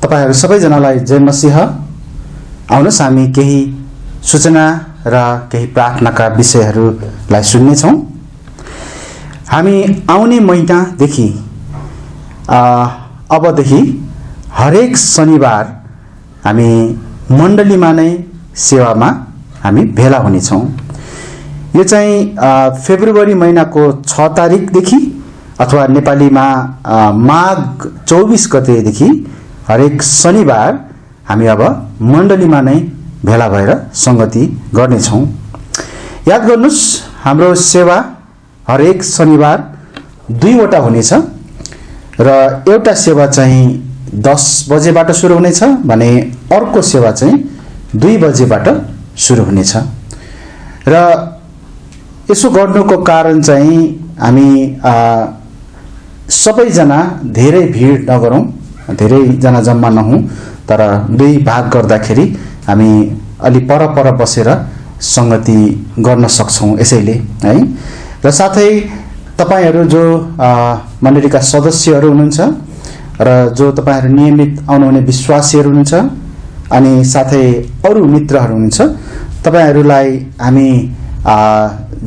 तपाईहरु सबैजनालाई जय मसीह। आउनुहोस् हामी केही सूचना र केही प्रार्थनाका विषयहरूलाई सुन्ने छौं। हामी आउने महिनादेखि अबदेखि हरेक शनिबार हामी मण्डलीमा नै सेवामा हामी भेला हुने छौं। यो चाहिँ फेब्रुअरी महिनाको 6 तारिखदेखि अथवा नेपालीमा माघ 24 गतेदेखि हरेक शनिबार हामी अब मण्डलीमा नै भेला भएर संगति गर्ने छौं। याद गर्नुस्, हाम्रो सेवा हरेक शनिबार 2 वटा हुनेछ र एउटा सेवा चाहिँ 10 बजेबाट सुरु हुनेछ भने अर्को सेवा चाहिँ 2 बजेबाट सुरु हुनेछ। र यसो गर्नुको कारण चाहिँ हामी सबैजना धेरै भिड नगरौं, धेरै जना जम्मा नहौं, तर 2 भाग गर्दाखेरि हामी अलि पर बसेर संगति गर्न सक्छौं यसैले है। र साथै तपाईहरु जो मण्डलीका सदस्यहरु हुनुहुन्छ र जो तपाईहरु नियमित आउनुहुने विश्वासीहरु हुनुहुन्छ अनि साथै अरु मित्रहरु हुनुहुन्छ, तपाईहरुलाई हामी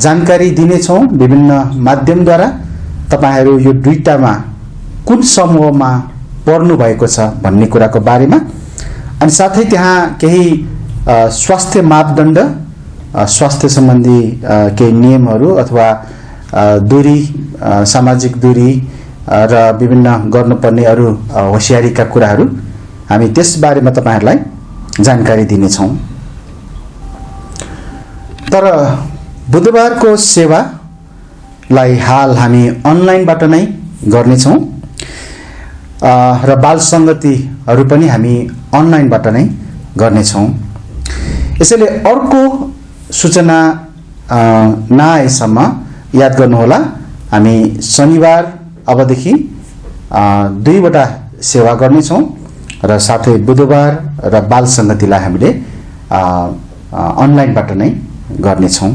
जानकारी दिने छौं विभिन्न माध्यमद्वारा। तपाईहरु यो दुईटामा कुन समूहमा पर्नु भएको छ भन्ने कुराको बारेमा, अनि साथै त्यहाँ केही स्वास्थ्य मापदण्ड, स्वास्थ्य सम्बन्धी केही नियमहरू अथवा दूरी, सामाजिक दूरी र विभिन्न गर्नुपर्ने अरु होशियारीका कुराहरू हामी त्यस बारेमा तपाईहरुलाई जानकारी दिने छौं। तर बुधबारको सेवालाई हाल हामी अनलाइनबाट नै गर्ने छौं र बाल संगतिहरू पनि हामी अनलाइनबाट नै गर्ने छौं। यसैले अर्को सूचना नआएसम्म याद गर्नुहोला, हामी शनिबार अबदेखि 2 वटा सेवा गर्ने छौं र साथै बुधबार र बाल संगतिलाई हामीले अनलाइनबाट नै गर्ने छौं।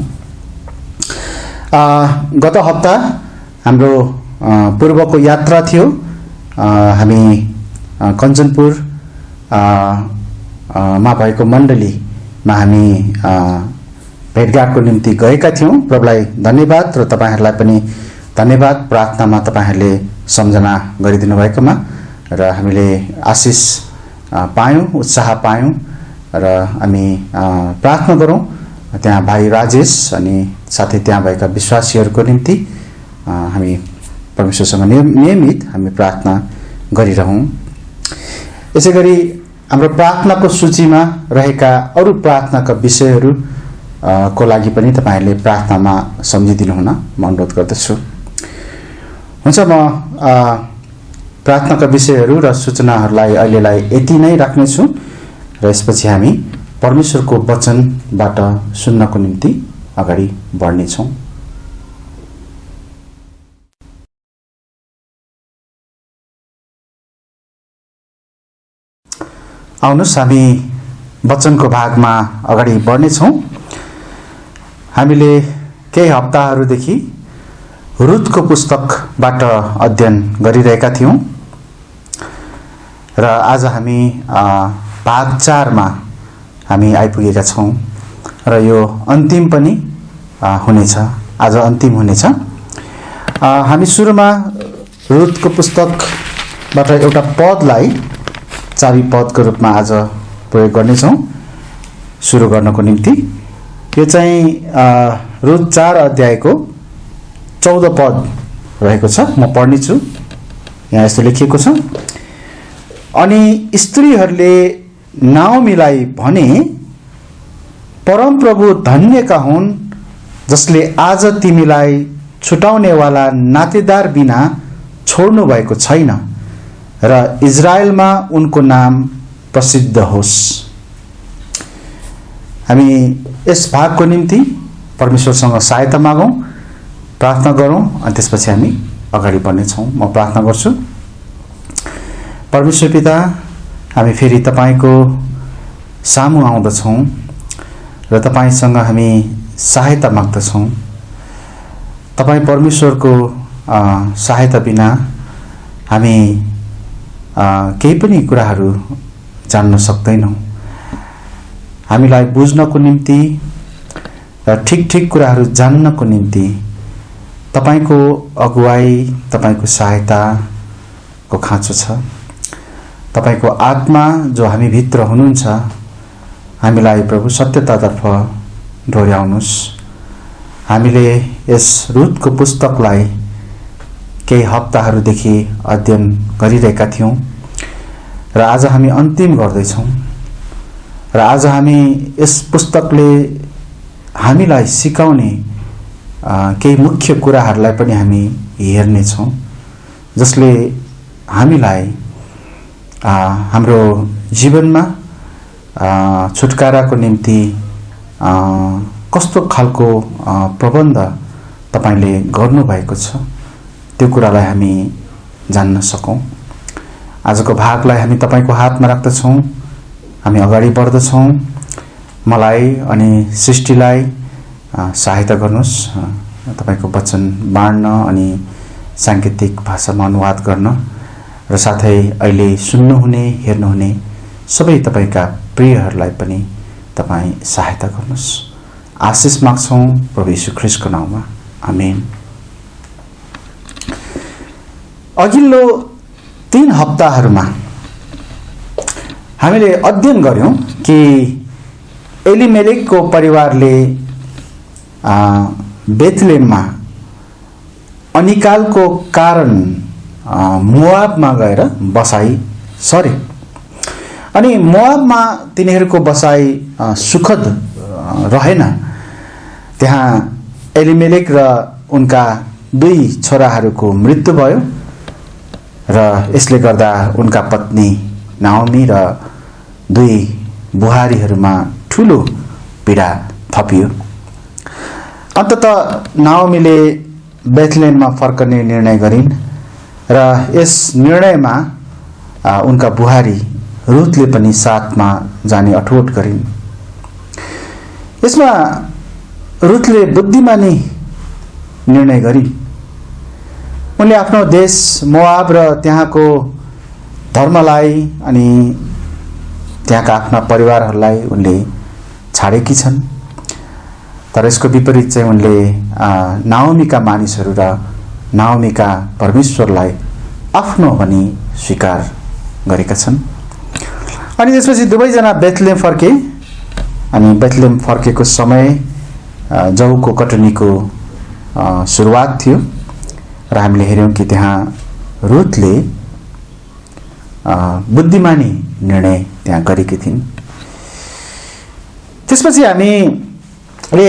गत हप्ता हाम्रो पूर्वको यात्रा थियो। हामी कञ्चनपुर मा भएको मण्डलीमा हामी भेटघाटको निम्ति गएका थियौं। प्रभुलाई धन्यवाद र तपाईहरुलाई पनि धन्यवाद, प्रार्थनामा तपाईहरुले सम्झना गरिदिनु भएकोमा र हामीले आशिष पायौं, उत्साह पायौं र हामी प्रार्थना गरौं त्यहाँ भाइ राजेश अनि साथै त्यहाँ भएका विश्वासीहरुको निम्ति हामी परमेश्वरसँग नियमित हामी प्रार्थना गरिरहौं। यसैगरी हाम्रो प्रार्थनाको सूचीमा रहेका अरु प्रार्थनाका विषयहरू को लागि पनि तपाईहरुले प्रार्थनामा सम्झिदिनु हुन म अनुरोध गर्दछु। हुन्छ, म प्रार्थनाका विषयहरू र सूचनाहरूलाई अहिलेलाई यति नै राख्ने छु र यसपछि हामी परमेश्वरको वचनबाट सुन्नको निम्ति अगाडि बढ्ने छौं। आउनुहोस् हामी वचनको भागमा अगाडि बढ्ने छौं। हामीले केही हप्ताहरूदेखि रुथको पुस्तकबाट अध्ययन गरिरहेका थियौं र आज हामी भाग 4 मा हामी आइपुगेका छौं र यो अन्तिम पनि हुनेछ। आज अन्तिम हुनेछ। हामी सुरुमा रुथको पुस्तकबाट एउटा पदलाई चाबी पदको रूपमा आज प्रयोग गर्नेछौं सुरु गर्नको निम्ति। यो चाहिँ रुथ 4 अध्यायको 14 पद रहेको छ। म पढ्नेछु। यहाँ यस्तो लेखिएको छ, अनि स्त्रीहरूले नाओमीलाई भने, परमप्रभु धन्यका हुन् जसले आज तिमीलाई छुटाउनेवाला नातेदार बिना छोड्नु भएको छैन र इजरायलमा उनको नाम प्रसिद्ध होस्। हामी यस भागको निम्ति परमेश्वरसँग सहायता मागौं, प्रार्थना गरौं अनि त्यसपछि हामी अगाडि बढ्नेछौं। म प्रार्थना गर्छु। परमेश्वर पिता, हामी फेरि तपाईको सामु आउँदछौं र तपाईसँग हामी सहायता माग्दछौं। तपाई परमेश्वरको सहायता बिना हामी केही पनि कुराहरू जान्न सक्दैनौं। हामीलाई बुझ्नको निम्ति र ठीक कुराहरू जान्नको निम्ति तपाईको अगुवाई, तपाईको सहायताको खाँचो छ। तपाईको आत्मा जो हामी भित्र हुनुहुन्छ, हामीलाई प्रभु सत्यतातर्फ डोर्याउनुस्। हामीले यस रुथको पुस्तकलाई केही हप्ताहरूदेखि अध्ययन गरिरहेका थियौं र आज हामी अन्तिम गर्दैछौं र आज हामी यस पुस्तकले हामीलाई सिकाउने केही मुख्य कुराहरूलाई पनि हामी हेर्नेछौं, जसले हामीलाई हाम्रो जीवनमा छुटकाराको निम्ति कस्तो खालको प्रबन्ध तपाईले गर्नुभएको छ त्यो कुरालाई हामी जान्न सकौं। आजको भागलाई हामी तपाईको हातमा राख्दछौं। हामी अगाडि बढ्दछौं। मलाई अनि सृष्टिलाई सहायता गर्नुस् तपाईको वचन बाँड्न अनि सांकेतिक भाषामा अनुवाद गर्न र साथै अहिले सुन्नुहुने हेर्नुहुने सबै तपाईका प्रियहरूलाई पनि तपाई सहायता गर्नुस्। आशिष माग्छौं प्रभु येशू ख्रीष्टको नाममा, आमेन। अघिल्लो 3 हप्ताहरूमा हामीले अध्ययन गर्यौं कि एलिमेलेकको परिवारले बेथलेहममा अनिकालको कारण मोआबमा गएर बसाई सरे अनि मोआबमा तिनीहरूको बसाई सुखद रहेन। त्यहाँ एलिमेलेक र उनका 2 छोराहरूको मृत्यु भयो र यसले गर्दा उनका पत्नी नाओमी र 2 बुहारीहरूमा ठूलो पीडा थपियो। अन्ततः नाओमीले बेथलेहममा फर्कने निर्णय गरिन् र यस निर्णयमा उनका बुहारी रुथले पनि साथमा जाने अठोट गरिन्। यसमा रुथले बुद्धिमानी निर्णय गरिन्। उनले आफ्नो देश मोआब र त्यहाँको धर्मलाई अनि त्यहाँका आफ्ना परिवारहरूलाई उनले छाडेकी छन्। तर यसको विपरीत चाहिँ उनले नाओमीका मानिसहरू र नाओमीका परमेश्वरलाई आफ्नो भनी स्वीकार गरेका छन्। अनि त्यसपछि दुवैजना बेथलेहम फर्के अनि बेथलेहम फर्केको समय जौको कटनीको सुरुवात थियो र हामीले हेर्यौं कि त्यहाँ रुथले बुद्धिमानी निर्णय त्यहाँ गरेकी थिइन्। त्यसपछि हामीले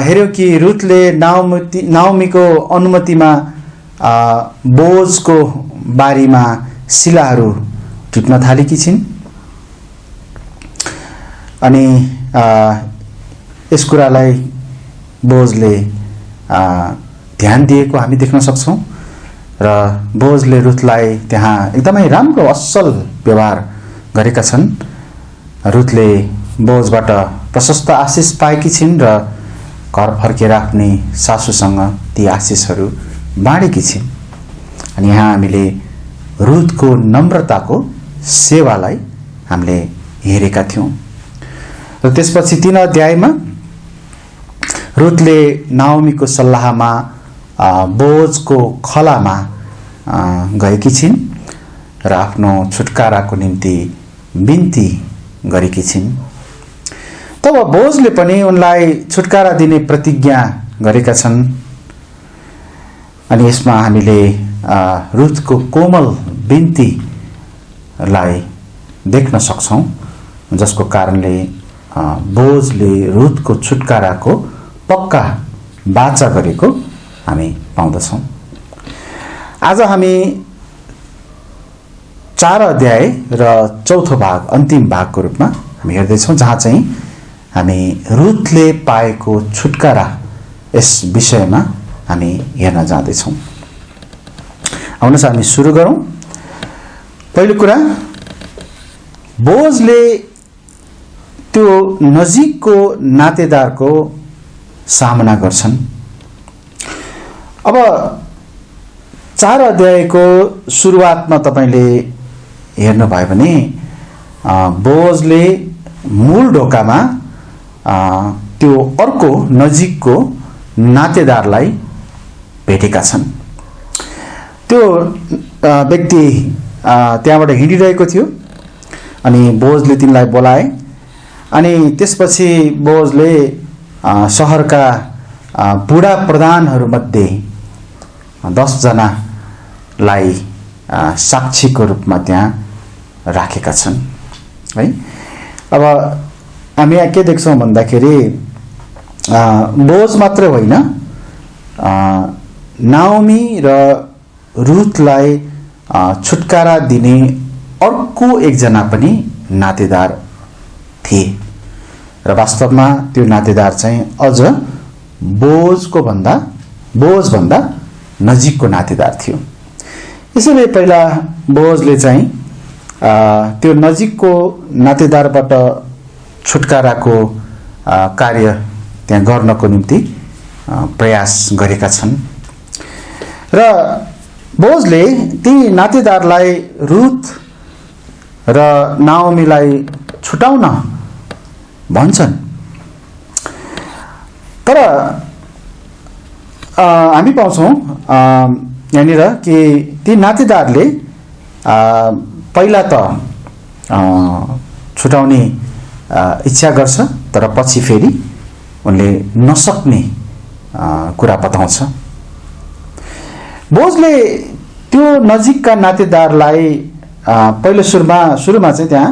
हेर्यौं कि रुथले नाओमीको अनुमतिमा बोजको बारीमा शिलाहरू टिप्न थालेकी छिन् अनि यस कुरालाई बोजले ध्यान दिएको हामी देख्न सक्छौं र बोजले रुथलाई त्यहाँ एकदमै राम्रो असल व्यवहार गरेका छन्। रुथले बोजबाट प्रशस्त आशिष पाएकी छिन् र घर फर्केर आफ्नी सासूसँग ती आशिषहरू बाँडेकी छिन्। अनि यहाँ हामीले रुथको नम्रताको सेवालाई हामीले हेरेका थियौँ। र त्यसपछि 3 अध्यायमा रुथले नाओमीको सल्लाहमा बोजको खलामा गएकी छिन् र आफ्नो छुटकाराको निम्ति बिन्ती गरेकी छिन्। तब बोजले पनि उनलाई छुटकारा दिने प्रतिज्ञा गरेका छन्। अनि यसमा हामीले रुथको कोमल बिन्तीलाई देख्न सक्छौँ, जसको कारणले बोजले रुथको छुटकाराको पक्का वाचा गरेको हामी पाउँदछौँ। आज हामी 4 अध्याय र चौथो भाग, अन्तिम भागको रूपमा हामी हेर्दैछौँ, जहाँ चाहिँ हामी रुथले पाएको छुटकारा यस विषयमा हामी हेर्न जाँदैछौँ। आउनुहोस् हामी सुरु गरौँ। पहिलो कुरा, बोजले त्यो नजिकको नातेदारको सामना गर्छन्। अब 4 अध्यायको सुरुवातमा तपाईले हेर्नुभयो भने बोजले मूल ढोकामा त्यो अर्को नजिकको नातेदारलाई भेटेका छन्। त्यो व्यक्ति त्यहाँबाट हिँडिरहेको थियो अनि बोजले तिनलाई बोलाए। अनि त्यसपछि बोजले शहरका बुढा प्रधानहरूमध्ये 10 जनालाई साक्षीको रूपमा त्यहाँ राखेका छन् है। अब हामी यहाँ के देख्छौँ भन्दाखेरि बोज मात्र होइन, नाओमी र रुथलाई छुटकारा दिने अर्को एकजना पनि नातेदार थिए र वास्तवमा त्यो नातेदार चाहिँ अझ बोजभन्दा नजिकको नातेदार थियो। यसैले पहिला बोजले चाहिँ त्यो नजिकको नातेदारबाट छुटकाराको कार्य त्यहाँ गर्नको निम्ति प्रयास गरेका छन् र बोजले ती नातेदारलाई रुथ र नाओमीलाई छुटाउन भन्छन्। तर हामी पाउँछौँ यहाँनिर कि ती नातेदारले पहिला त छुटाउने इच्छा गर्छ, तर पछि फेरि उनले नसक्ने कुरा बताउँछ। बोजले त्यो नजिकका नातेदारलाई पहिलो सुरुमा चाहिँ त्यहाँ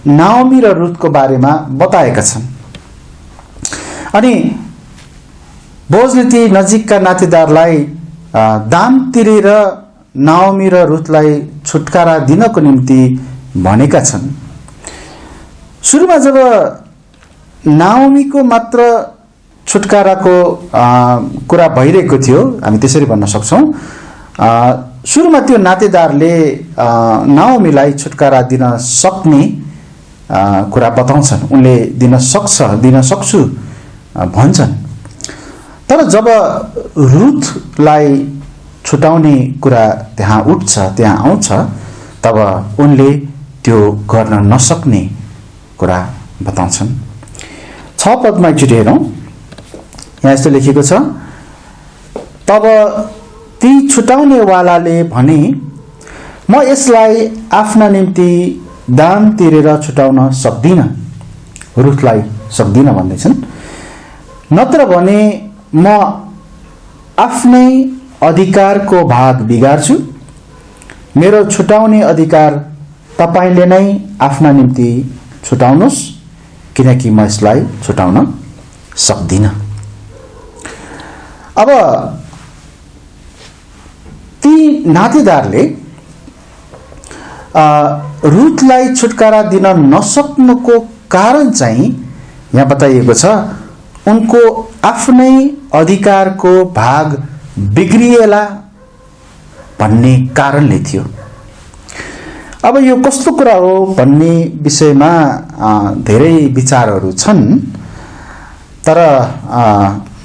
नाओमी र रुथको बारेमा बताएका छन्। अनि बोजले ती नजिकका नातेदारलाई दाम तिरेर नाओमी र रुथलाई छुटकारा दिनको निम्ति भनेका छन्। सुरुमा जब नाओमीको मात्र छुटकाराको कुरा भइरहेको थियो, हामी त्यसरी भन्न सक्छौँ, सुरुमा त्यो नातेदारले नाओमीलाई छुटकारा दिन सक्ने कुरा बताउँछन्, उनले दिन सक्छु भन्छन्। तर जब रुथलाई छुटाउने कुरा त्यहाँ आउँछ, तब उनले त्यो गर्न नसक्ने कुरा बताउँछन्। 6 पदमा एकचोटि हेरौँ। यहाँ यस्तो लेखेको छ, तब ती छुटाउनेवालाले भने, म यसलाई आफ्ना निम्ति दाम तिरेर छुटाउन सक्दिनँ, रुथलाई सक्दिनँ भन्दैछन्। नत्र भने म आफ्नै अधिकारको भाग बिगार्छु, मेरो छुटाउने अधिकार तपाईले नै आफ्ना निम्ति छुटाउनुहोस्, किनकि म यसलाई छुटाउन सक्दिनँ। अब ती नातेदारले रुथलाई छुटकारा दिन नसक्नुको कारण चाहिँ यहाँ बताइएको छ, उनको आफ्नै अधिकारको भाग बिग्रिएला भन्ने कारणले थियो। अब यो कस्तो कुरा हो भन्ने विषयमा धेरै विचारहरू छन्, तर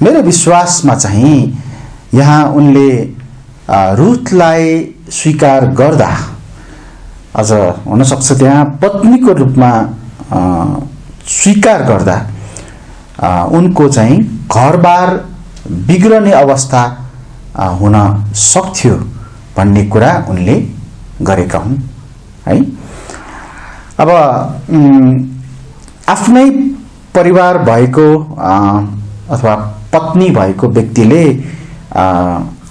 मेरो विश्वासमा चाहिँ यहाँ उनले रुथलाई स्वीकार गर्दा अझ हुनसक्छ त्यहाँ पत्नीको रूपमा स्वीकार गर्दा उनको चाहिँ घरबार बिग्रने अवस्था हुन सक्थ्यो भन्ने कुरा उनले गरेका हुन् है। अब आफ्नै परिवार भएको अथवा पत्नी भएको व्यक्तिले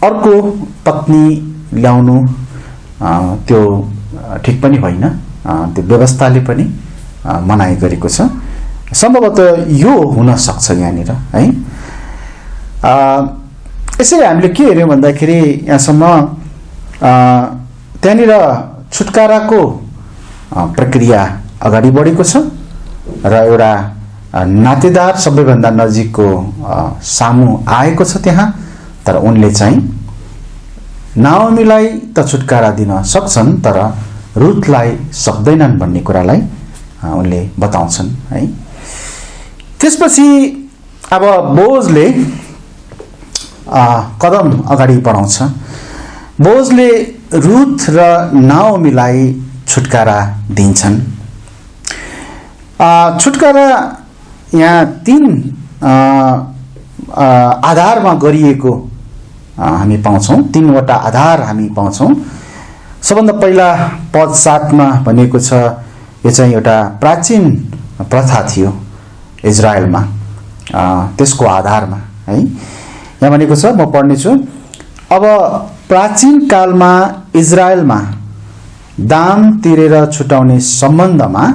अर्को पत्नी ल्याउनु त्यो ठिक पनि होइन, त्यो व्यवस्थाले पनि मनाइ गरेको छ। सम्भवतः यो हुन सक्छ यहाँनिर है। यसरी हामीले के हेर्यौँ भन्दाखेरि यहाँसम्म त्यहाँनिर छुटकाराको प्रक्रिया अगाडि बढेको छ र एउटा नातेदार सबैभन्दा नजिकको सामु आएको छ त्यहाँ। तर उनले चाहिँ नाओमीलाई त छुटकारा दिन सक्छन् तर रुथलाई सक्दैनन् भन्ने कुरालाई उनले बताउँछन् है। त्यसपछि अब बोजले कदम अगाडि बढाउँछ। बोजले रुथ र नाओमीलाई छुटकारा दिन्छन्। छुटकारा यहाँ 3 आधारमा गरिएको हामी पाउँछौँ, 3वटा आधार हामी पाउँछौँ। सबभन्दा पहिला पद 7 मा भनेको छ, यो चाहिँ एउटा प्राचीन प्रथा थियो इजरायलमा, त्यसको आधारमा है। यहाँ भनेको छ, म पढ्नेछु। अब प्राचीन कालमा इजरायलमा दाम तिरेर छुटाउने सम्बन्धमा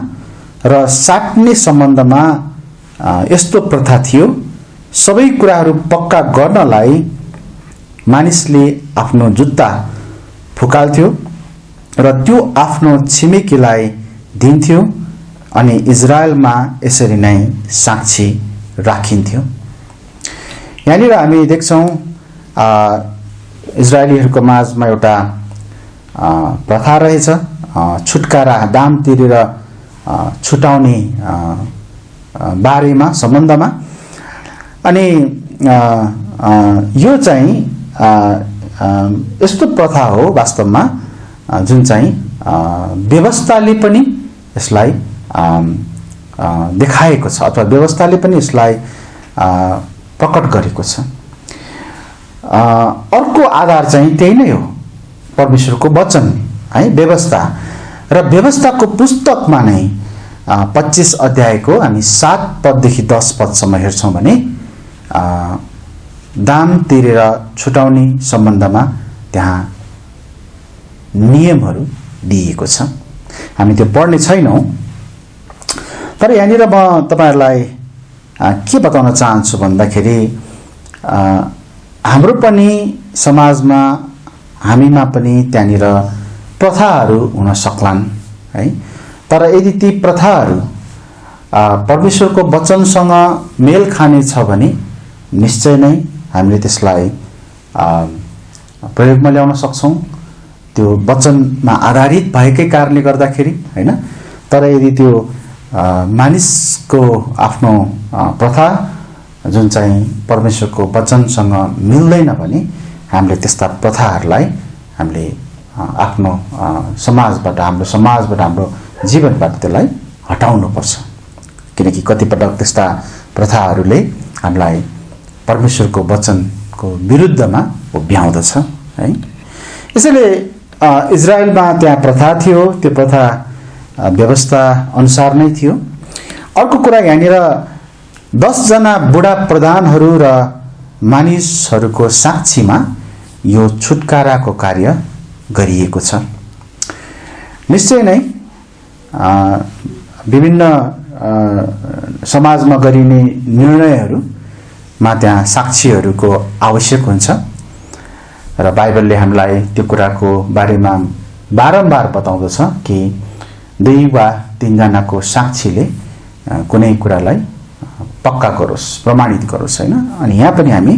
र साट्ने सम्बन्धमा यस्तो प्रथा थियो, सबै कुराहरू पक्का गर्नलाई मानिसले आफ्नो जुत्ता फुकाल्थ्यो र त्यो आफ्नो छिमेकीलाई दिन्थ्यो अनि इजरायलमा यसरी नै साक्षी राखिन्थ्यो। यहाँनिर हामी देख्छौँ इजरायलीहरूको माझमा एउटा प्रथा रहेछ, छुटकारा दाम तिरेर छुटाउने बारेमा सम्बन्धमा। अनि यो चाहिँ यस्तो प्रथा हो वास्तवमा जुन चाहिँ व्यवस्थाले पनि यसलाई देखाएको छ अथवा व्यवस्थाले पनि यसलाई प्रकट गरेको छ। अर्को आधार चाहिँ त्यही नै हो, परमेश्वरको वचन है, व्यवस्था। र व्यवस्थाको पुस्तकमा नै 25 अध्यायको हामी 7 पददेखि 10 पदसम्म हेर्छौँ भने दाम तिरेर छुटाउने सम्बन्धमा त्यहाँ नियमहरू दिएको छ। हामी त्यो पढ्ने छैनौँ, तर यहाँनिर म तपाईहरुलाई के बताउन चाहन्छु भन्दाखेरि हाम्रो पनि समाजमा हामीमा पनि त्यहाँनिर प्रथाहरू हुन सक्लान् है। तर यदि ती प्रथाहरू परमेश्वरको वचनसँग मेल खाने छ भने निश्चय नै हामीले त्यसलाई प्रयोगमा ल्याउन सक्छौं, त्यो वचनमा आधारित भएकै कारणले गर्दाखेरि हैन। तर यदि त्यो मानिसको आफ्नो प्रथा जुन चाहिँ परमेश्वरको वचनसँग मिल्दैन भने हामीले त्यस्ता प्रथाहरूलाई हामीले आफ्नो समाजबाट हाम्रो जीवनबाट त्यसलाई हटाउनु पर्छ, किनकि कतिपटक त्यस्ता प्रथाहरूले हामीलाई परमेश्वरको वचनको विरुद्धमा उभ्याउँदछ है। यसैले इजरायलमा त्यहाँ प्रथा थियो, त्यो प्रथा व्यवस्था अनुसार नै थियो। अर्को कुरा यहाँनिर 10 जना बुढा प्रधानहरू र मानिसहरूको साक्षीमा यो छुटकाराको कार्य गरिएको छ। निश्चय नै विभिन्न समाजमा गरिने निर्णयहरूमा त्यहाँ साक्षीहरूको आवश्यक हुन्छ र बाइबलले हामीलाई त्यो कुराको बारेमा बारम्बार बताउँदछ कि 2 वा 3 जनाको साक्षीले कुनै कुरालाई पक्का गरोस्, प्रमाणित गरोस् हैन। अनि यहाँ पनि हामी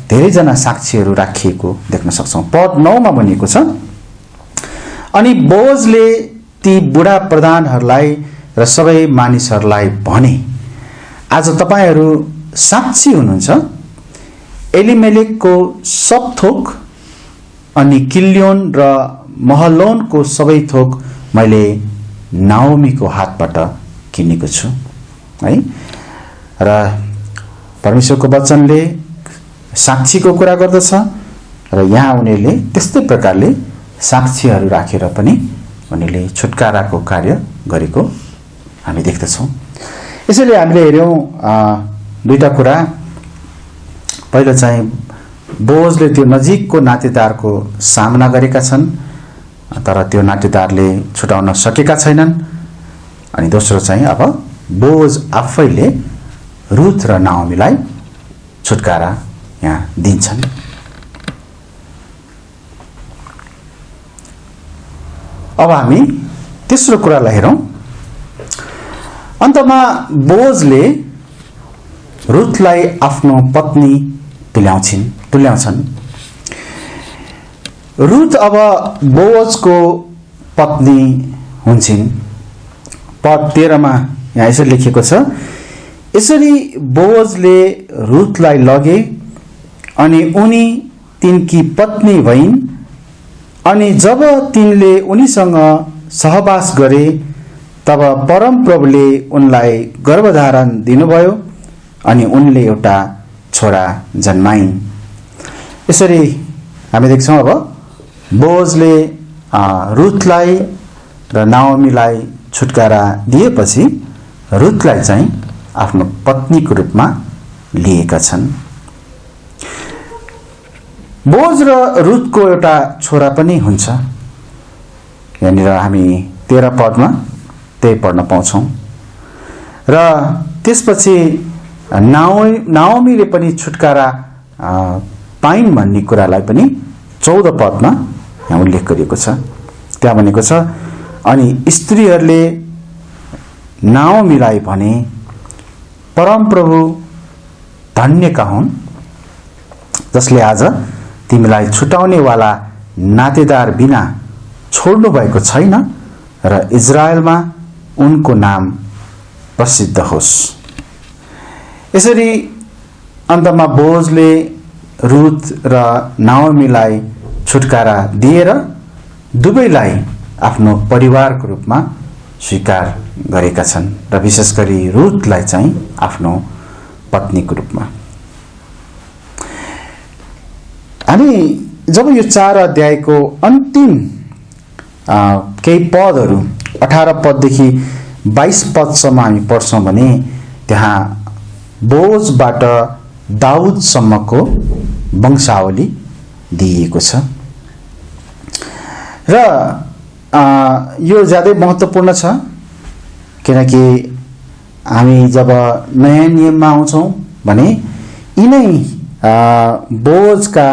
धेरैजना साक्षीहरू राखिएको देख्न सक्छौं। पद 9 मा भनिएको छ, अनि बोजले ती बुढा प्रधानहरूलाई र सबै मानिसहरूलाई भने, आज तपाईहरू साक्षी हुनुहुन्छ। एलिमेलेकको सब थोक अनि किल्योन र महलोनको सबै थोक मैले नाओमीको हातबाट किनेको छु है। र परमेश्वरको वचनले साक्षीको कुरा गर्दछ र यहाँ उनीहरूले त्यस्तै प्रकारले साक्षीहरू राखेर पनि उनीहरूले छुटकाराको कार्य गरेको हामी देख्दछौँ। यसैले हामीले हेऱ्यौँ दुईटा कुरा। पहिलो चाहिँ बोअजले त्यो नजिकको नातेदारको सामना गरेका छन् तर त्यो नातेदारले छुटाउन सकेका छैनन्। अनि दोस्रो चाहिँ अब बोअज आफैले रुथ र नाओमीलाई छुटकारा यहाँ दिन्छन्। अब हामी तेस्रो कुरालाई हेरौँ। अन्तमा बोअजले रुथलाई आफ्नो पत्नी तुल्याउँछन्। रुथ अब बोअजको पत्नी हुन्छन्। पद 13 मा यहाँ यसरी लेखिएको छ, यसरी बोअजले रुथलाई लगे अनि उनी तिनकी पत्नी भइन्। अनि जब तिनले उनीसँग सहवास गरे तब परमप्रभुले उनलाई गर्भधारण दिनुभयो अनि उनले एउटा छोरा जन्माइन्। यसरी हामी देख्छौँ अब बोअजले रुथलाई र नाओमीलाई छुटकारा दिएपछि रुथलाई चाहिँ आफ्नो पत्नीको रूपमा लिएका छन्। बोअज र रुथको एउटा छोरा पनि हुन्छ। यहाँनिर हामी 13 पदमा त्यही पढ्न पाउँछौँ। र त्यसपछि नाओमीले पनि छुटकारा पाइन् भन्ने कुरालाई पनि 14 पदमा यहाँ उल्लेख गरिएको छ। त्यहाँ भनेको छ, अनि स्त्रीहरूले नाओमीलाई भने, परमप्रभु धन्यका हुन् जसले आज तिमीलाई छुटाउनेवाला नातेदार बिना छोड्नु भएको छैन र इजरायलमा उनको नाम प्रसिद्ध होस्। यसरी अन्तमा बोअजले रुथ र नाओमीलाई छुटकारा दिएर दुवैलाई आफ्नो परिवारको रूपमा स्वीकार गरेका छन् र विशेष गरी रुथलाई चाहिँ आफ्नो पत्नीको रूपमा। हामी जब यो 4 अध्यायको अन्तिम केही पदहरू 18 पददेखि 22 पदसम्म हामी पढ्छौँ भने त्यहाँ बोअजबाट दाउदसम्मको वंशावली दिइएको छ। र यो ज्यादै महत्त्वपूर्ण छ किनकि हामी जब नयाँ नियममा आउँछौँ भने यिनै बोअजका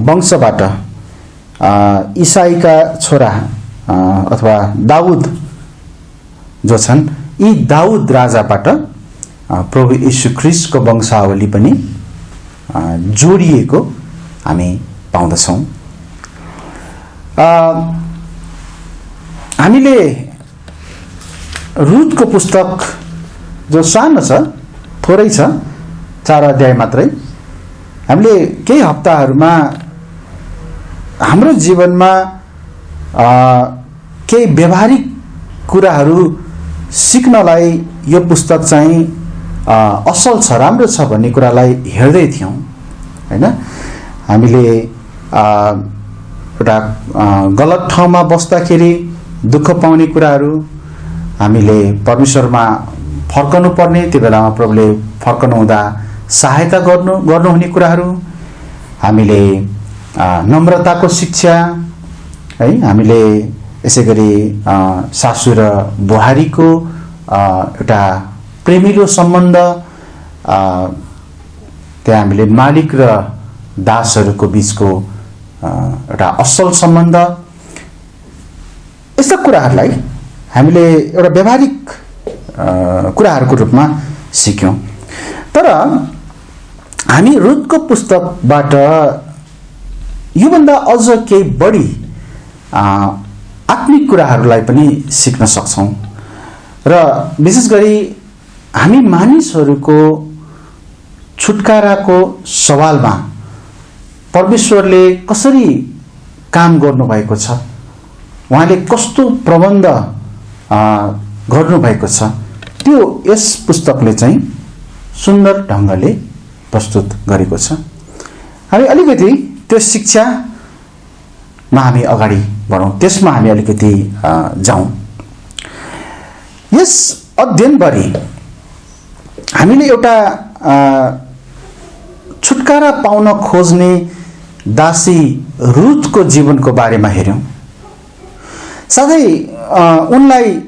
वंशबाट इसाईका छोरा अथवा दाउद जो छन्, यी दाउद राजाबाट प्रभु यीशु ख्रीष्टको वंशावली पनि जोडिएको हामी पाउँदछौँ। हामीले रुथको पुस्तक जो सानो छ, थोरै छ, 4 अध्याय मात्रै, हामीले केही हप्ताहरूमा हाम्रो जीवनमा केही व्यावहारिक कुराहरू सिक्नलाई यो पुस्तक चाहिँ असल छ, राम्रो छ भन्ने कुरालाई हेर्दै थियौँ हैन। हामीले एउटा गलत ठाउँमा बस्दाखेरि दुःख पाउने कुराहरू, हामीले परमेश्वरमा फर्कनु पर्ने, त्यो बेलामा प्रभुले फर्कनु हुँदा सहायता गर्नुहुने कुराहरू, हामीले नम्रताको शिक्षा है, हामीले यसै गरी सासू र बुहारीको एउटा प्रेमिलो सम्बन्ध, त्यहाँ हामीले मालिक र दासहरूको बीचको एउटा असल सम्बन्ध, यस्ता कुराहरूलाई हामीले एउटा व्यावहारिक कुराहरूको रूपमा सिक्यौँ। तर हामी रुथको पुस्तकबाट योभन्दा अझ केही बढी आत्मिक कुराहरूलाई पनि सिक्न सक्छौँ र विशेष गरी हामी मानिसहरूको छुटकाराको सवालमा परमेश्वरले कसरी काम गर्नुभएको छ, उहाँले कस्तो प्रबन्ध गर्नुभएको छ, त्यो यस पुस्तकले चाहिँ सुन्दर ढङ्गले प्रस्तुत गरेको छ। हामी अलिकति त्यो शिक्षामा हामी अगाडि बढौँ, त्यसमा हामी अलिकति जाउँ। यस अध्ययनभरि हामीले एउटा छुटकारा पाउन खोज्ने दासी रुथको जीवनको बारेमा हेर्यौँ। साथै उनलाई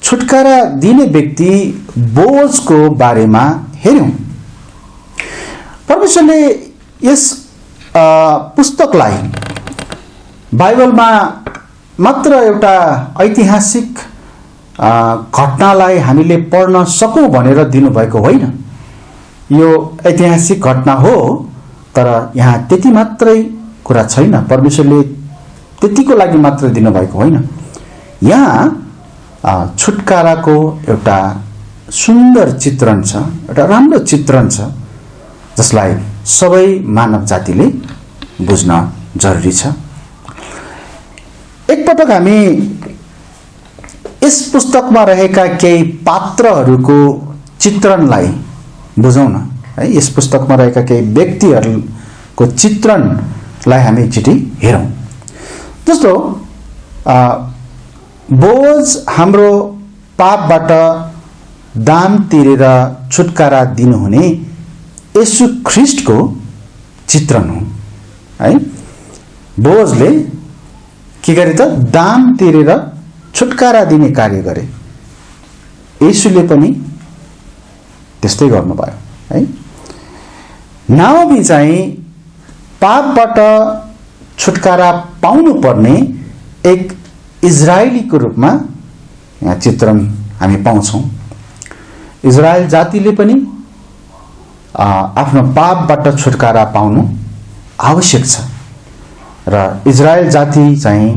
छुटकारा दिने व्यक्ति बोअजको बारेमा हेर्यौँ। परमेश्वरले यस पुस्तकलाई बाइबलमा मात्र एउटा ऐतिहासिक घटनालाई हामीले पढ्न सकौँ भनेर दिनुभएको होइन। यो ऐतिहासिक घटना हो, तर यहाँ त्यति मात्रै कुरा छैन। परमेश्वरले त्यतिको लागि मात्र दिनुभएको होइन। यहाँ छुटकाराको एउटा सुन्दर चित्रण छ, एउटा राम्रो चित्रण छ, जसलाई सबै मानव जातिले बुझ्न जरुरी छ। एकपटक हामी यस पुस्तकमा रहेका केही पात्रहरूको चित्रणलाई बुझौँ न है। यस पुस्तकमा रहेका केही व्यक्तिहरूको चित्रणलाई हामी एकचोटि हेरौँ। जस्तो बोअज हाम्रो पापबाट दाम तिरेर छुटकारा दिनुहुने येशू ख्रीष्टको चित्रण हो है। बोअजले के गरे त? दाम तिरेर छुटकारा दिने कार्य गरे। येशूले पनि त्यस्तै गर्नुभयो है। नाओमी चाहिँ पापबाट छुटकारा पाउनु पर्ने एक इजरायलीको रूपमा यहाँ चित्रण हामी पाउँछौँ। इजरायल जातिले पनि आफ्नो पापबाट छुटकारा पाउनु आवश्यक छ र इजरायल जाति चाहिँ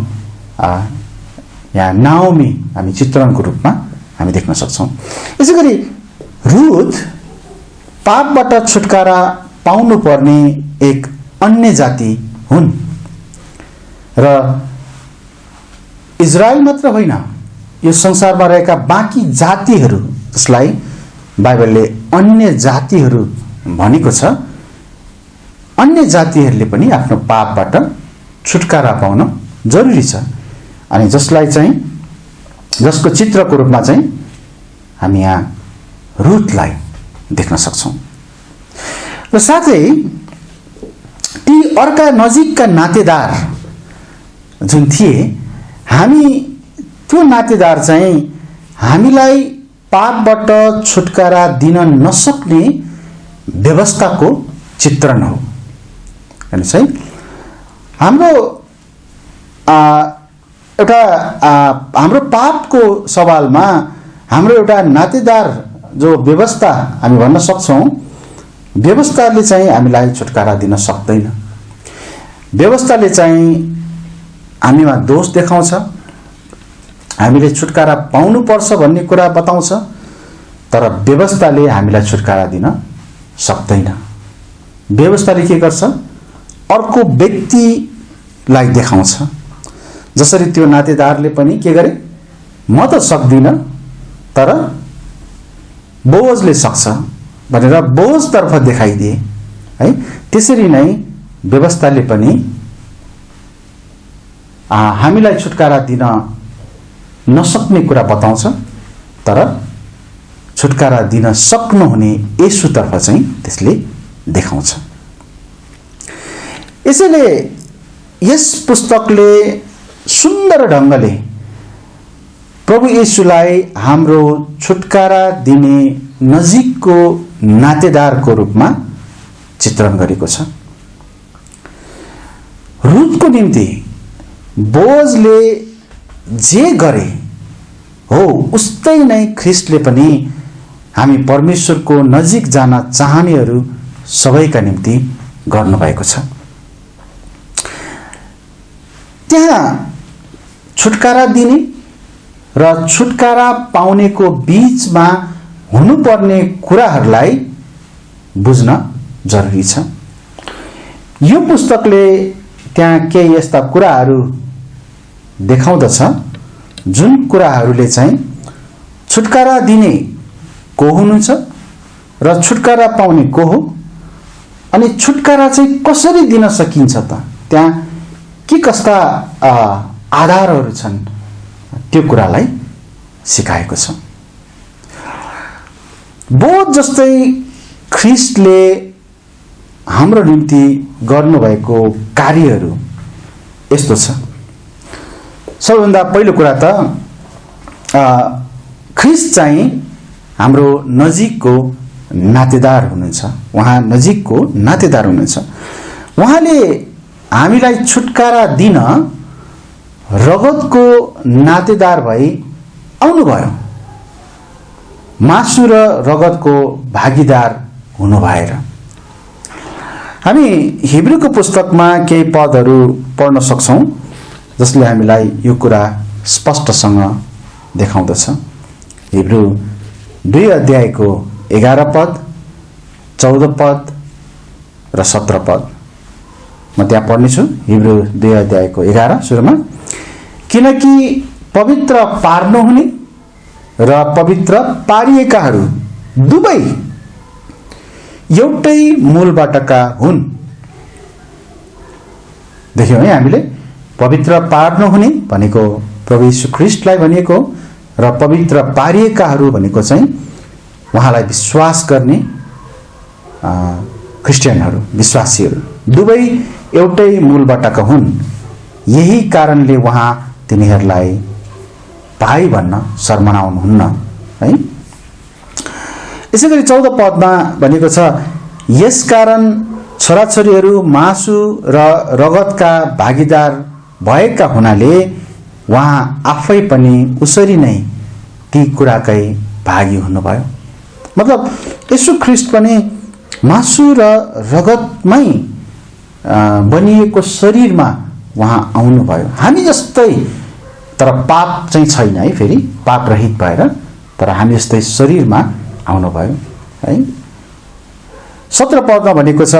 यहाँ नाओमी हामी चित्रणको रूपमा हामी देख्न सक्छौँ। यसै गरी रुथ पापबाट छुटकारा पाउनु पर्ने एक अन्य जाति हुन् र इजरायल मात्र होइन, यो संसारमा रहेका बाँकी जातिहरू, जसलाई बाइबलले अन्य जातिहरू भनेको छ, अन्य जातिहरूले पनि आफ्नो पापबाट छुटकारा पाउन जरुरी छ। अनि जसलाई चाहिँ जसको चित्रको रूपमा चाहिँ हामी यहाँ रुथलाई देख्न सक्छौँ। र साथै ती अर्का नजिकका नातेदार जुन थिए, हामी त्यो नातेदार चाहिँ हामीलाई पापबाट छुटकारा दिन नसक्ने व्यवस्थाको चित्रण हो। हेर्नुहोस् है, हाम्रो एउटा हाम्रो पापको सवालमा हाम्रो एउटा नातेदार जो व्यवस्था हामी भन्न सक्छौँ, व्यवस्थाले चाहिँ हामीलाई छुटकारा दिन सक्दैन। व्यवस्थाले चाहिँ हामीमा दोष देखाउँछ, हामीले छुटकारा पाउनुपर्छ भन्ने कुरा बताउँछ, तर व्यवस्थाले हामीलाई छुटकारा दिन सक्दैन। व्यवस्थाले के गर्छ? अर्को व्यक्तिलाई देखाउँछ। जसरी त्यो नातेदारले पनि के गरे? म त सक्दिनँ तर बोअजले सक्छ भनेर बोअजतर्फ देखाइदिए है। त्यसरी नै व्यवस्थाले पनि हामीलाई छुटकारा दिन नसक्ने कुरा बताउँछ, तर छुटकारा दिन सक्नुहुने येशूतर्फ चाहिँ त्यसले देखाउँछ। यसैले यस पुस्तकले सुन्दर ढङ्गले प्रभु येशूलाई हाम्रो छुटकारा दिने नजिकको नातेदारको रूपमा चित्रण गरेको छ। रुथको निम्ति बोअजले जे गरे हो उस्तै नै ख्रीष्टले पनि हामी परमेश्वरको नजिक जान चाहनेहरू सबैका निम्ति गर्नुभएको छ। त्यहाँ छुटकारा दिने र छुटकारा पाउनेको बीचमा हुनुपर्ने कुराहरूलाई बुझ्न जरुरी छ। यो पुस्तकले त्यहाँ केही यस्ता कुराहरू देखाउँदछ जुन कुराहरूले चाहिँ छुटकारा दिने को हुनुहुन्छ र छुटकारा पाउने को हो, अनि छुटकारा चाहिँ कसरी दिन सकिन्छ त, त्यहाँ के कस्ता आधारहरू छन्, त्यो कुरालाई सिकाएको छ। बोध जस्तै ख्रीष्टले हाम्रो निम्ति गर्नुभएको कार्यहरू यस्तो छ। सबैभन्दा पहिलो कुरा त ख्रीष्ट चाहिँ हाम्रो नजिकको नातेदार हुनुहुन्छ। उहाँ नजिकको नातेदार हुनुहुन्छ। उहाँले हामीलाई छुटकारा दिन रगतको नातेदार भई आउनुभयो, मासु र रगतको भागीदार हुनु भएर। हामी हिब्रूको पुस्तकमा केही पदहरू पढ्न सक्छौँ जसले हामीलाई यो कुरा स्पष्टसँग देखाउँदछ। हिब्रू 2 अध्यायको 11 पद, 14 पद र 17 पद म त्यहाँ पढ्नेछु। हिब्रू 2 अध्यायको 11 सुरुमा, किनकि पवित्र पार्नुहुने र पवित्र पारिएकाहरू दुवै एउटै मूलबाटका हुन्। देख्यौँ है हामीले, पवित्र पार्नुहुने भनेको प्रभु यीशु ख्रीष्टलाई भनिएको र पवित्र पारिएकाहरू भनेको चाहिँ उहाँलाई विश्वास गर्ने क्रिस्चियनहरू, विश्वासीहरू, दुवै एउटै मूलबाटका हुन्। यही कारणले उहाँ तिनीहरूलाई भाइ भन्न शर्मनाउनुहुन्न है। यसैगरी 14 पदमा भनेको छ, यसकारण छोराछोरीहरू मासु र रगतका भागीदार भएका हुनाले उहाँ आफै पनि उसरी नै ती कुराकै भागी हुनुभयो। मतलब यीशु ख्रीष्ट पनि मासु र रगतमै बनिएको शरीरमा उहाँ आउनुभयो। हामी जस्तै, तर पाप चाहिँ छैन है, फेरि पाप रहित भएर, तर हामी जस्तै शरीरमा आउनुभयो है। 17 पदमा भनेको छ,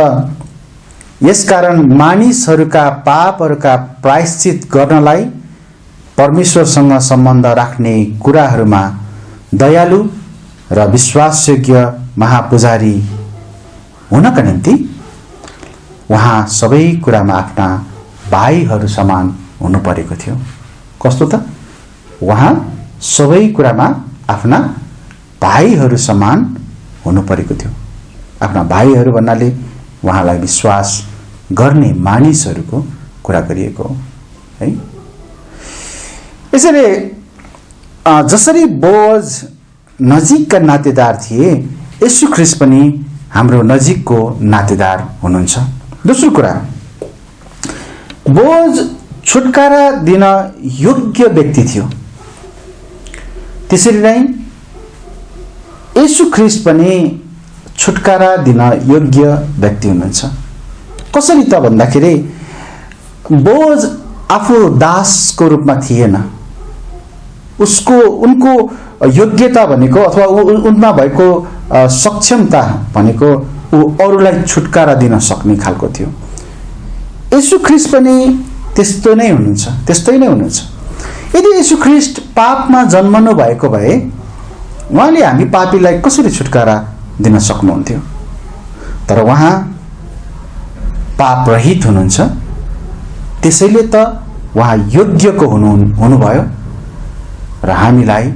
यसकारण मानिसहरूका पापहरूका प्रायश्चित गर्नलाई परमेश्वरसँग सम्बन्ध राख्ने कुराहरूमा दयालु र विश्वासयोग्य महापुजारी हुनका निम्ति उहाँ सबै कुरामा आफ्ना भाइहरू समान हुनु परेको थियो। कस्तो त? उहाँ सबै कुरामा आफ्ना भाइहरू समान हुनु परेको थियो। आफ्ना भाइहरू भन्नाले उहाँलाई विश्वास गर्ने मानिसहरूको कुरा गरिएको हो है। यसैले जसरी बोअज नजिकका नातेदार थिए, यीशु ख्रीष्ट पनि हाम्रो नजिकको नातेदार हुनुहुन्छ। दोस्रो कुरा, बोअज छुटकारा दिन योग्य व्यक्ति थियो। त्यसरी नै यीशु ख्रीष्ट पनि छुटकारा दिन योग्य व्यक्ति हुनुहुन्छ। कसरी त भन्दाखेरि, बोअज आफू दासको रूपमा थिएन। उनको योग्यता भनेको अथवा उनमा भएको सक्षमता भनेको ऊ अरूलाई छुटकारा दिन सक्ने खालको थियो। यीशु ख्रीष्ट पनि त्यस्तो नै हुनुहुन्छ, त्यस्तै नै हुनुहुन्छ। यदि यीशु ख्रीष्ट पापमा जन्मनु भएको भए उहाँले हामी पापीलाई कसरी छुटकारा दिन सक्नुहुन्थ्यो? तर उहाँ पाप रहित हुनुहुन्छ, त्यसैले त उहाँ योग्यको हुनुभयो र हामीलाई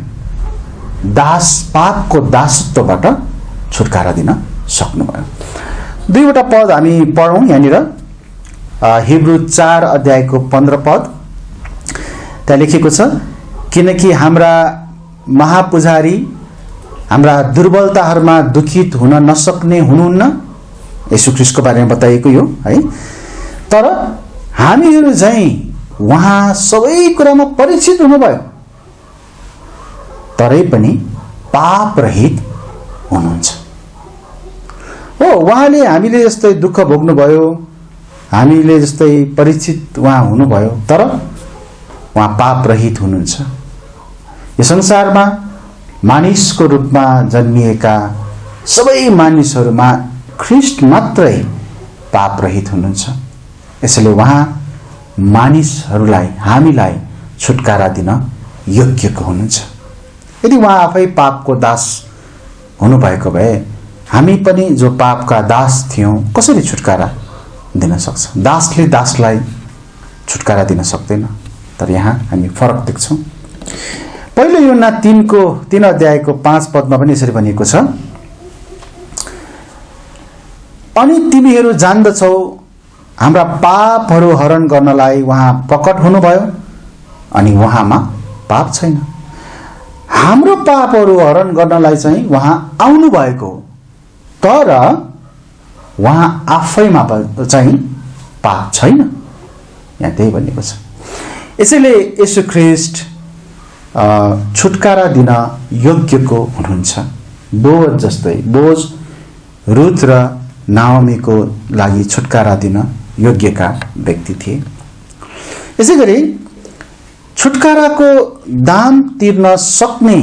पापको दासत्वबाट छुटकारा दिन सक्नुभयो। 2वटा पद हामी पढौँ यहाँनिर। हिब्रू 4 अध्यायको 15 पद, त्यहाँ लेखेको छ, किनकि हाम्रा महापुजारी हाम्रा दुर्बलताहरूमा दुखित हुन नसक्ने हुनुहुन्न। यीशु ख्रीष्टको बारेमा बताइएको यो है। तर हामीहरू चाहिँ उहाँ सबै कुरामा परीक्षित हुनुभयो, तरै पनि पाप रहित हुनुहुन्छ। हो, उहाँले हामीले जस्तै दुःख भोग्नुभयो, हामीले जस्तै परीक्षित उहाँ हुनुभयो, तर उहाँ पाप रहित हुनुहुन्छ। यो संसारमा मानिसको रूपमा जन्मिएका सबै मानिसहरूमा ख्रीष्ट मात्रै पाप रहित हुनुहुन्छ। यसैले उहाँ मानिसहरूलाई हामीलाई छुटकारा दिन योग्यको हुनुहुन्छ। यदि उहाँ आफै पापको दास हुनुभएको भए हामी पनि जो पापका दास थियौँ कसरी छुटकारा दिन सक्छ? दासले दासलाई छुटकारा दिन सक्दैन। तर यहाँ हामी फरक देख्छौँ। पहिलो यूहन्ना 3 अध्यायको 5 पदमा पनि यसरी भनिएको छ, अनि तिमीहरू जान्दछौ हाम्रा पापहरू हरण गर्नलाई उहाँ प्रकट हुनुभयो अनि उहाँमा पाप छैन। हाम्रो पापहरू हरण गर्नलाई चाहिँ उहाँ आउनु भएको हो, तर उहाँ आफैमा चाहिँ पाप छैन। यहाँ त्यही भनिएको छ। यसैले येशू ख्रीष्ट छुटकारा दिन योग्यको हुनुहुन्छ। बोअज जस्तै, बोअज रुथ र नाओमीको लागि छुटकारा दिन योग्यका व्यक्ति थिए। यसै गरी छुटकाराको दाम तिर्न सक्ने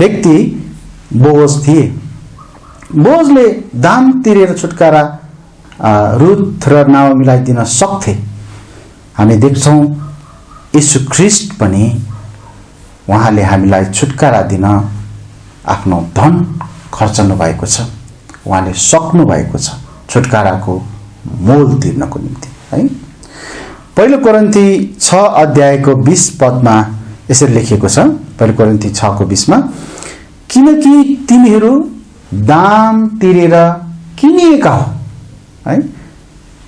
व्यक्ति बोअज थिए। बोअजले दाम तिरेर छुटकारा रुथ र नाओमीलाई दिन सक्थे। हामी देख्छौँ येशू ख्रीष्ट पनि उहाँले हामीलाई छुटकारा दिन आफ्नो धन खर्चनु भएको छ। उहाँले सक्नु भएको छ छुटकाराको मोल तिर्नको निम्ति, है। पहिलो कोरिन्थी 6 अध्यायको 20 पदमा यसरी लेखिएको छ। पहिलो कोरिन्थी 6:20 मा, किनकि तिमीहरू दाम तिरेर किनिएका हो, है।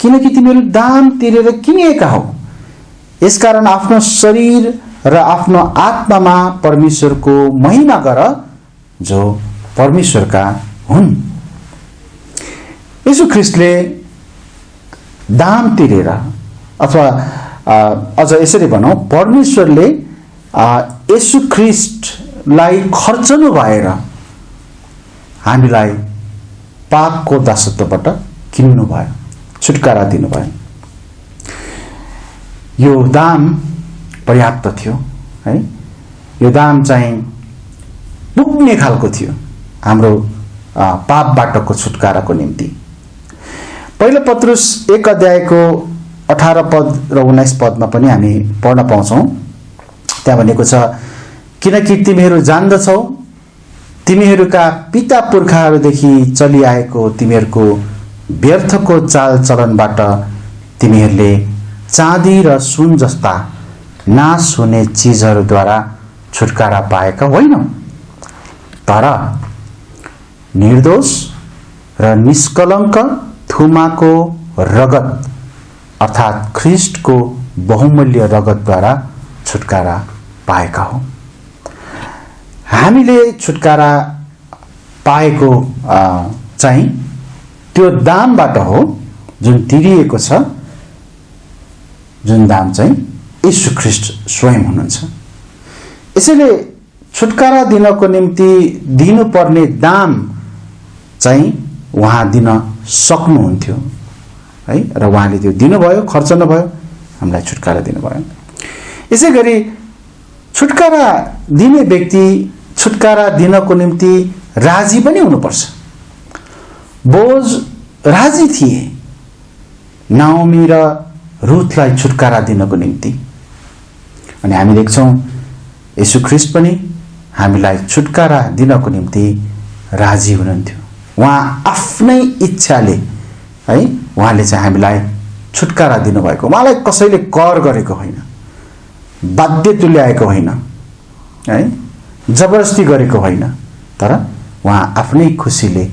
किनकि तिमीहरू दाम तिरेर किनिएका हो, यसकारण आफ्नो शरीर र आफ्नो आत्मामा परमेश्वरको महिमा गर जो परमेश्वरका हुन्। येशू ख्रीष्टले दाम तिरेर, अथवा अझ यसरी भनौँ, परमेश्वरले येशू ख्रीष्टलाई खर्चनु भएर हामीलाई पापको दासत्वबाट किन्नु भयो, छुटकारा दिनुभयो। यो दाम पर्याप्त थियो, है। यो दाम चाहिँ पुग्ने खालको थियो हाम्रो पापबाटको छुटकाराको निम्ति। पहिलो पत्रुस 1 अध्यायको 18 पद र 19 पदमा पनि हामी पढ्न पाउँछौँ। त्यहाँ भनेको छ, किनकि तिमीहरू जान्दछौ तिमीहरूका पिता पुर्खाहरूदेखि चलिआएको तिमीहरूको व्यर्थको चालचलनबाट तिमीहरूले चाँदी र सुन जस्ता नाश हुने चिजहरूद्वारा छुटकारा पाएका होइनौ, तर निर्दोष र निष्कलङ्क थुमाको रगत अर्थात् ख्रीष्टको बहुमूल्य रगतद्वारा छुटकारा पाएका हो। हामीले छुटकारा पाएको चाहिँ त्यो दामबाट हो जुन तिरिएको छ, जुन दाम चाहिँ येशू ख्रीष्ट स्वयं हुनुहुन्छ। यसैले छुटकारा दिनको निम्ति दिनुपर्ने दाम चाहिँ उहाँ दिन सक्नुहुन्थ्यो, है। र उहाँले त्यो दिनुभयो, खर्चनु भयो, हामीलाई छुटकारा दिनुभयो। यसै गरी छुटकारा दिने व्यक्ति छुटकारा दिनको निम्ति राजी पनि हुनुपर्छ। बोअज राजी थिए नाओमी र रुथलाई छुटकारा दिनको निम्ति। अनि हामी देख्छौँ येशू ख्रीष्ट पनि हामीलाई छुटकारा दिनको निम्ति राजी हुनुहुन्थ्यो। उहाँ आफ्नै इच्छाले, है, उहाँले चाहिँ हामीलाई छुटकारा दिनुभएको। उहाँलाई कसैले कर गरेको होइन, बाध्य तुल्याएको होइन, है, जबरजस्ती गरेको होइन, तर उहाँ आफ्नै खुसीले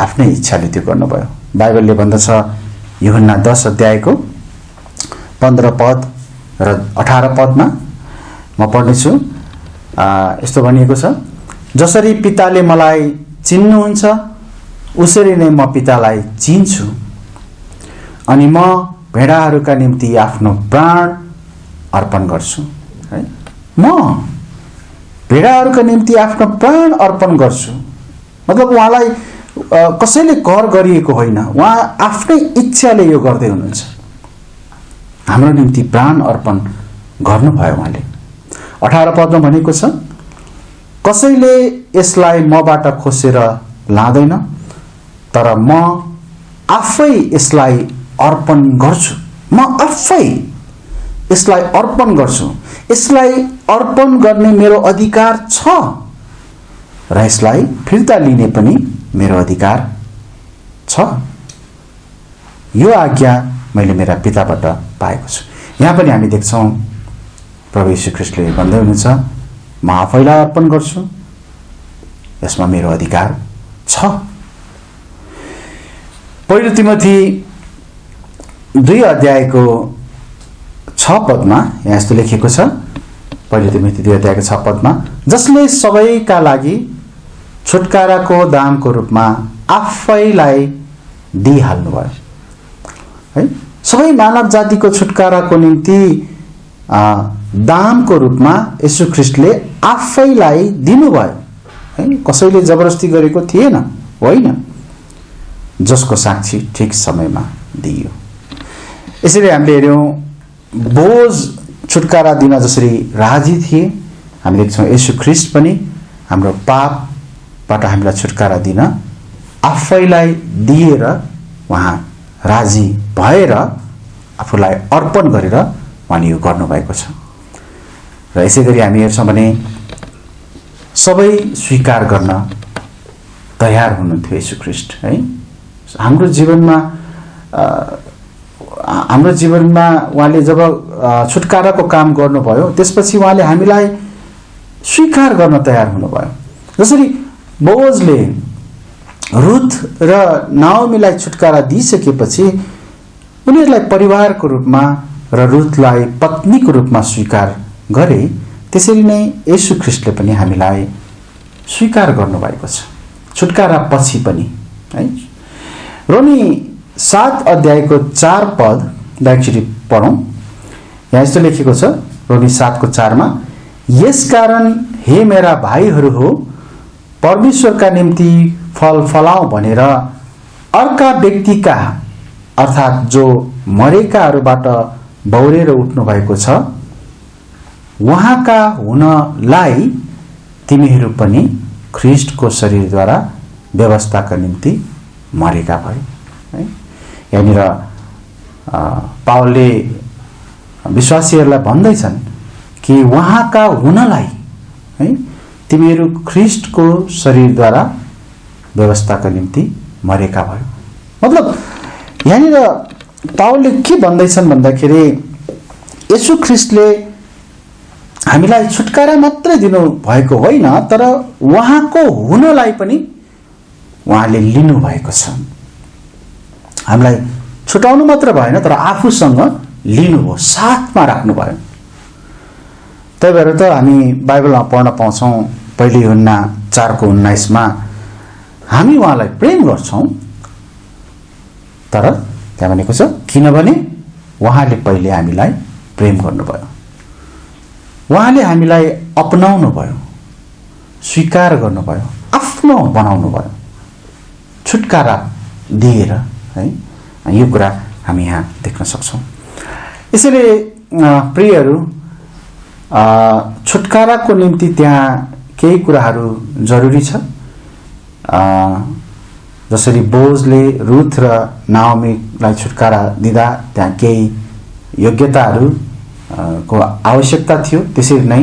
आफ्नै इच्छाले त्यो गर्नुभयो। बाइबलले भन्दछ यूहन्ना 10 अध्यायको 15 पद र 18 पदमा म पढ्नेछु। यस्तो भनिएको छ, जसरी पिताले मलाई चिन्नुहुन्छ उसरी नै म पितालाई चिन्छु, अनि म भेडाहरूका निम्ति आफ्नो प्राण अर्पण गर्छु, है। म भेडाहरूका निम्ति आफ्नो प्राण अर्पण गर्छु, मतलब उहाँलाई कसैले कर गरिएको होइन, उहाँ आफ्नै इच्छाले यो गर्दै हुनुहुन्छ। हाम्रो निम्ति प्राण अर्पण गर्नुभयो उहाँले। 18 पदमा भनेको छ, कसैले यसलाई मबाट खोसेर लाँदैन, तर म आफै यसलाई अर्पण गर्छु, म आफै यसलाई अर्पण गर्छु, यसलाई अर्पण गर्ने मेरो अधिकार छ र यसलाई फिर्ता लिने पनि मेरो अधिकार छ। यो आज्ञा मैले मेरा पिताबाट पाएको छु। यहाँ पनि हामी देख्छौँ प्रभु यीशु ख्रीष्टले भन्दै हुनुहुन्छ, म आफैलाई अर्पण गर्छु, यसमा मेरो अधिकार छ। पहिलो तिमोथी 2 अध्यायको 6 पदमा यहाँ यस्तो लेखिएको छ। पहिलो तिमोथी 2 अध्यायको 6 पदमा, जसले सबैका लागि छुटकाराको दामको रूपमा आफैलाई दिइहाल्नुभयो। है, सबै मानव जातिको छुटकाराको निम्ति दामको रूपमा यीशु ख्रीष्टले आफैलाई दिनुभयो। है, कसैले जबरजस्ती गरेको थिएन, होइन, जसको साक्षी ठिक समयमा दिइयो। यसरी हामीले हेऱ्यौँ बोझ छुटकारा दिन जसरी राजी थिए, हामी देख्छौँ यीशु ख्रीष्ट पनि हाम्रो पापबाट हामीलाई छुटकारा दिन आफैलाई दिएर उहाँ राजी भएर आफूलाई अर्पण गरेर उहाँले यो गर्नुभएको छ। र यसै गरी हामी हेर्छौँ भने सबै स्वीकार गर्न तयार हुनुहुन्थ्यो यीशु ख्रीष्ट। है, हाम्रो जीवनमा उहाँले जब छुटकाराको काम गर्नुभयो त्यसपछि उहाँले हामीलाई स्वीकार गर्न तयार हुनुभयो। जसरी बोअजले रुथ र नाओमीलाई छुटकारा दिइसकेपछि उनीहरूलाई परिवारको रूपमा र रुथलाई पत्नीको रूपमा स्वीकार गरे, त्यसरी नै यीशु ख्रीष्टले पनि हामीलाई स्वीकार गर्नुभएको छ छुटकारा पछि पनि। है, रोमी 7 अध्यायको 4 पद एकचोटि पढौँ। यहाँ यस्तो लेखेको छ रोमी 7को 4मा, यसकारण हे मेरा भाइहरू हो, परमेश्वरका निम्ति फल फलाऊ भनेर अर्का व्यक्तिका अर्थात् जो मरेकाहरूबाट बौरेर उठ्नु भएको छ उहाँका हुनलाई तिमीहरू पनि ख्रीष्टको शरीरद्वारा व्यवस्थाका निम्ति मरेका भए। है, यहाँनिर पावलले विश्वासीहरूलाई भन्दैछन् कि उहाँका हुनलाई, है, तिमीहरू ख्रीष्टको शरीरद्वारा व्यवस्थाका निम्ति मरेका भयो। मतलब यहाँनिर पावलले के भन्दैछन् भन्दाखेरि यीशु ख्रीष्टले हामीलाई छुटकारा मात्रै दिनु भएको होइन, तर उहाँको हुनलाई पनि उहाँले लिनु भएको छ। हामीलाई छुटाउनु मात्र भएन, तर आफूसँग लिनुभयो, साथमा राख्नुभयो। त्यही भएर त हामी बाइबलमा पढ्न पाउँछौँ पहिलो यूहन्ना 4:19मा हामी उहाँलाई प्रेम गर्छौँ, तर त्यहाँ भनेको छ किनभने उहाँले पहिले हामीलाई प्रेम गर्नुभयो, उहाँले हामीलाई अपनाउनु भयो, स्वीकार गर्नुभयो, आफ्नो बनाउनु भयो, छुटकारा दिएर। है, यो कुरा हामी यहाँ देख्न सक्छौँ। यसैले प्रियहरू, छुटकाराको निम्ति त्यहाँ केही कुराहरू जरुरी छ। जसरी बोजले रुथ र नाओमीलाई छुटकारा दिँदा त्यहाँ केही योग्यताहरू को आवश्यकता थियो, त्यसरी नै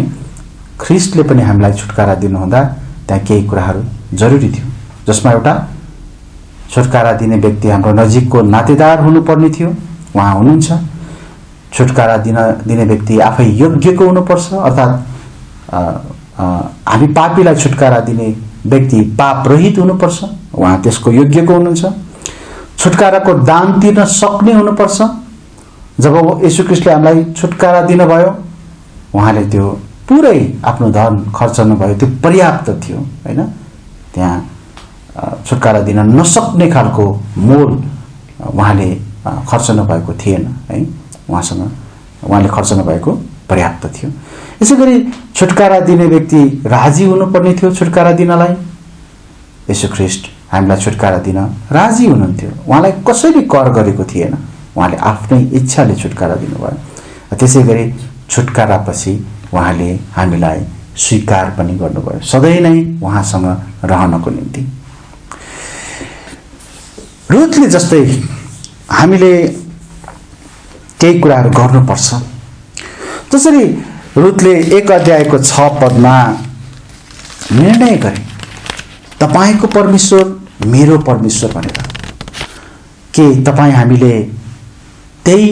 ख्रीष्टले पनि हामीलाई छुटकारा दिनुहुँदा त्यहाँ केही कुराहरू जरुरी थियो, जसमा एउटा छुटकारा दिने व्यक्ति हाम्रो नजिकको नातेदार हुनुपर्ने थियो, उहाँ हुनुहुन्छ। छुटकारा दिने व्यक्ति आफै योग्यको हुनुपर्छ, अर्थात् हामी पापीलाई छुटकारा दिने व्यक्ति पाप रहित हुनुपर्छ, उहाँ त्यसको योग्यको हुनुहुन्छ। छुटकाराको दाम तिर्न सक्ने हुनुपर्छ। जब यीशु ख्रीष्टले हामीलाई छुटकारा दिनुभयो उहाँले त्यो पुरै आफ्नो धन खर्चनु भयो, त्यो पर्याप्त थियो। होइन, त्यहाँ छुटकारा दिन नसक्ने खालको मोल उहाँले खर्चनु भएको थिएन। है, उहाँले खर्चनु भएको पर्याप्त थियो। यसै गरी छुटकारा दिने व्यक्ति राजी हुनुपर्ने थियो छुटकारा दिनलाई। यीशु ख्रीष्ट हामीलाई छुटकारा दिन राजी हुनुहुन्थ्यो, उहाँलाई कसैले कर गरेको थिएन, उहाँले आफ्नै इच्छाले छुटकारा दिनुभयो। त्यसै गरी छुटकारा पछि उहाँले हामीलाई स्वीकार पनि गर्नुभयो, सधैँ नै उहाँसँग रहनको निम्ति। रुथले जस्तै हामीले केही कुराहरू गर्नुपर्छ। जसरी रुथले 1 अध्यायको 6 पदमा निर्णय गरे, तपाईको परमेश्वर मेरो परमेश्वर भनेर। के तपाईँ हामीले त्यही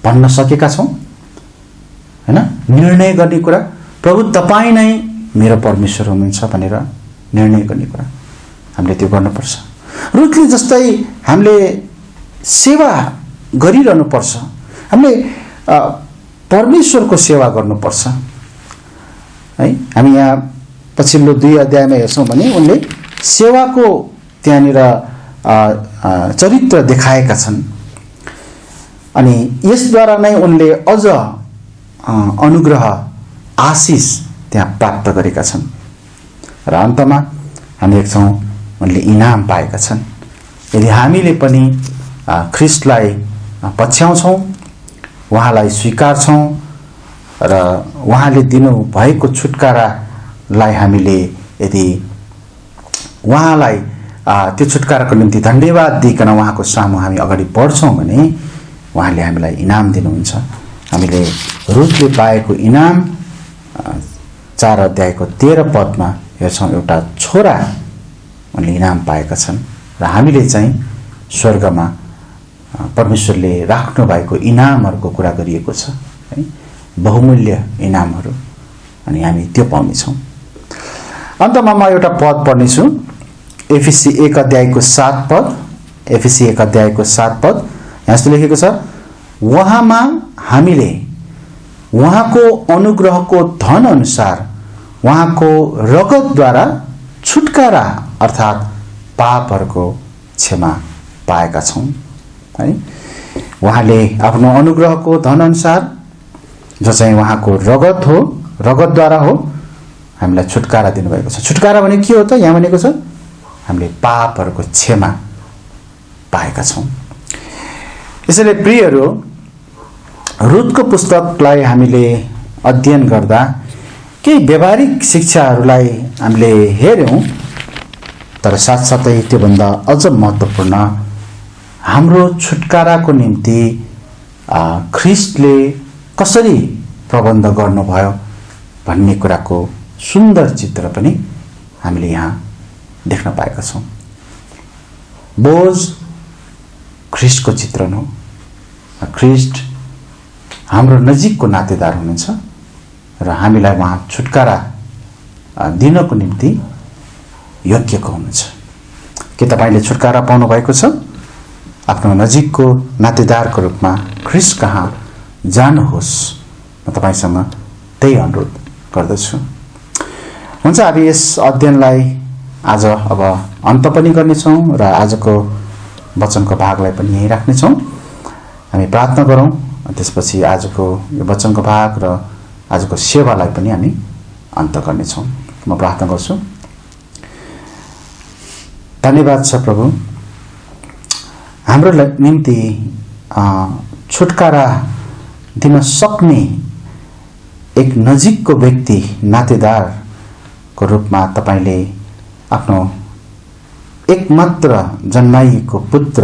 भन्न सकेका छौँ? हैन, निर्णय गर्ने कुरा, प्रभु तपाईँ नै मेरो परमेश्वर हुनुहुन्छ भनेर निर्णय गर्ने कुरा हामीले त्यो गर्नुपर्छ। रुथले जस्तै हामीले सेवा गरिरहनु पर्छ। हामीले परमेश्वरको सेवा गर्नुपर्छ है। हामी यहाँ पछिल्लो 2 अध्यायमा हेर्छौँ भने उनले सेवाको त्यहाँनिर चरित्र देखाएका छन् अनि यसद्वारा नै उनले अझ अनुग्रह आशिष त्यहाँ प्राप्त गरेका छन् र अन्तमा हामी देख्छौँ उनले इनाम पाएका छन्। यदि हामीले पनि ख्रिस्टलाई पछ्याउँछौँ, उहाँलाई स्वीकार्छौँ र उहाँले दिनुभएको छुटकारालाई हामीले यदि उहाँलाई त्यो छुटकाराको निम्ति धन्यवाद दिइकन उहाँको सामु हामी अगाडि बढ्छौँ भने उहाँले हामीलाई इनाम दिनुहुन्छ। हामीले रुथले पाएको इनाम 4 अध्यायको 13 पदमा हेर्छौँ, एउटा छोरा उनले इनाम पाएका छन् र हामीले चाहिँ स्वर्गमा परमेश्वरले राख्नु भएको इनामहरूको कुरा गरिएको छ है, बहुमूल्य इनामहरू, अनि हामी त्यो पाउनेछौँ। अन्तमा म एउटा पद पढ्नेछु, एफिसी 1 अध्यायको 7 पद। एफिसी 1 अध्यायको 7 पद यहाँ यस्तो लेखेको छ, उहाँमा हामीले उहाँको अनुग्रहको धन अनुसार उहाँको रगतद्वारा छुटकारा अर्थात् पापहरूको क्षमा पाएका छौँ है। उहाँले आफ्नो अनुग्रहको धन अनुसार, जो चाहिँ उहाँको रगत हो, रगतद्वारा हो, हामीलाई छुटकारा दिनुभएको छ। छुटकारा भने के हो त? यहाँ भनेको छ हामीले पापहरूको क्षमा पाएका छौँ। यसैले प्रियहरू, रुथको पुस्तकलाई हामीले अध्ययन गर्दा केही व्यावहारिक शिक्षाहरूलाई हामीले हेऱ्यौँ, तर साथसाथै त्योभन्दा अझ महत्त्वपूर्ण हाम्रो छुटकाराको निम्ति ख्रिस्टले कसरी प्रबन्ध गर्नुभयो भन्ने कुराको सुन्दर चित्र पनि हामीले यहाँ देख्न पाएका छौँ। बोझ ख्रिस्टको चित्रण हो। ख्रिस्ट हाम्रो नजिकको नातेदार हुनुहुन्छ र हामीलाई उहाँ छुटकारा दिनको निम्ति योग्यको हुनुहुन्छ। के तपाईँले छुटकारा पाउनु भएको छ? आफ्नो नजिकको नातेदारको रूपमा ख्रिस्ट कहाँ जानुहोस्, म तपाईँसँग त्यही अनुरोध गर्दछु। हुन्छ, हामी यस अध्ययनलाई आज अब अन्त पनि गर्नेछौँ र आजको वचनको भागलाई पनि यहीँ राख्नेछौँ। हामी प्रार्थना गरौँ, त्यसपछि आजको यो वचनको भाग र आजको सेवालाई पनि हामी अन्त गर्नेछौँ। म प्रार्थना गर्छु। धन्यवाद छ प्रभु, हाम्रो निम्ति छुटकारा दिन सक्ने एक नजिकको व्यक्ति, नातेदारको रूपमा तपाईँले आफ्नो एकमात्र जन्माइएको पुत्र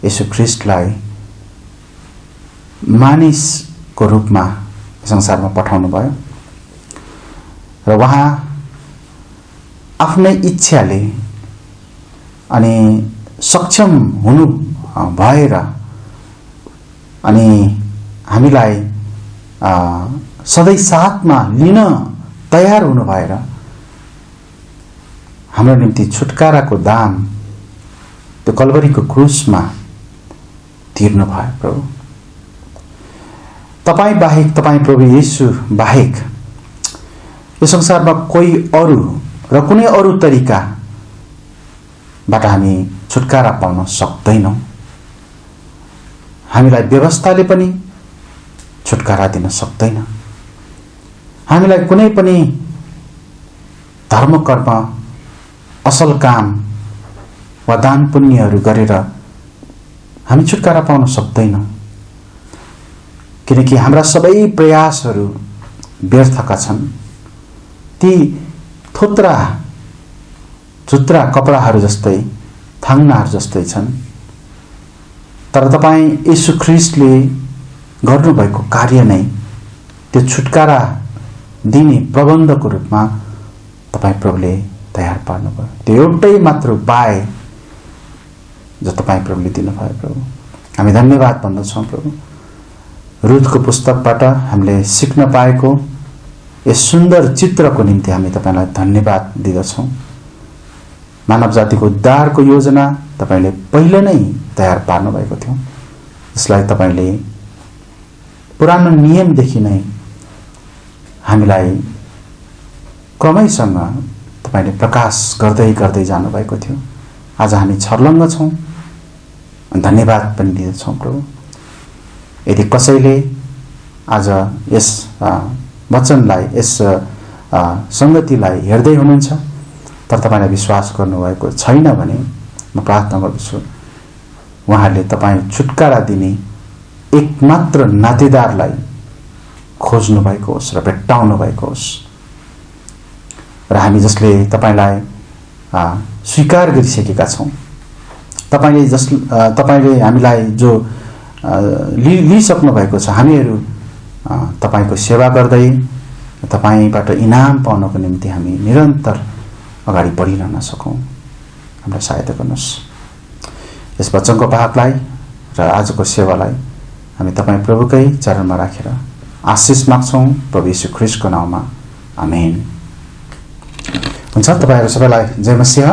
येशू ख्रिस्टलाई मानिसको रूपमा संसारमा पठाउनु भयो र उहाँ आफ्नै इच्छाले अनि सक्षम हुनु भएर अनि हामीलाई सधैँ साथमा लिन तयार हुनु भएर हाम्रो निम्ति छुटकाराको दाम त्यो कल्वरीको क्रुसमा तिर्नु भयो। प्रभु, तपाईँ बाहेक, तपाईँ प्रभु येशू बाहेक यो संसारमा कोही अरू र कुनै अरू तरिकाबाट हामी छुटकारा पाउन सक्दैनौँ। हामीलाई व्यवस्थाले पनि छुटकारा दिन सक्दैन। हामीलाई कुनै पनि धर्मकर्म, असल काम वा दान पुण्यहरू गरेर हामी छुटकारा पाउन सक्दैनौँ, किनकि हाम्रा सबै प्रयासहरू व्यर्थका छन्। ती थोत्रा झुत्रा कपडाहरू जस्तै, थाङ्नाहरू जस्तै छन् तर तपाईँ येशू ख्रीष्टले गर्नुभएको कार्य नै त्यो छुटकारा दिने प्रबन्धको रूपमा तपाईँ प्रभुले तयार पार्नुभयो। त्यो एउटै मात्र उपाय जो तपाईँ प्रभुले दिनुभयो प्रभु, हामी धन्यवाद भन्दछौँ प्रभु। रुथको पुस्तकबाट हामीले सिक्न पाएको यस सुन्दर चित्रको निम्ति हामी तपाईलाई धन्यवाद दिदछौँ। मानव जातिको उद्धारको योजना तपाईले पहिले नै तयार पार्नु भएको थियो, जसलाई तपाईले पुरानो नियमदेखि नै हामीलाई क्रमैसँग तपाईले प्रकाश गर्दै गर्दै जानु भएको थियो। आज हामी छर्लङ्ग छौँ, धन्यवाद पनि दिन्छौँ प्रभु। यदि कसैले आज यस वचनलाई, यस संगतिलाई हेर्दै हुनुहुन्छ तर तपाईलाई विश्वास गर्नुभएको छैन भने म प्रार्थना गर्दछु उहाँले तपाईँ छुटकारा दिने एकमात्र नातेदारलाई खोज्नु भएको होस् र भेट्टाउनु भएको होस्। र हामी जसले तपाईलाई स्वीकार गरिसकेका छौँ, तपाईले हामीलाई जो लिइसक्नु भएको छ, हामीहरू तपाईको सेवा गर्दै तपाईबाट इनाम पाउनको निम्ति हामी निरन्तर अगाडि बढिरहन सकौँ। हामीलाई सहायता गर्नुहोस्। यस वचनको भागलाई र आजको सेवालाई हामी तपाईँ प्रभुकै चरणमा राखेर आशिष माग्छौँ प्रभु येशू ख्रीष्टको नाममा, आमेन। हुन्छ। तपाईहरु सबैलाई जय मसीह।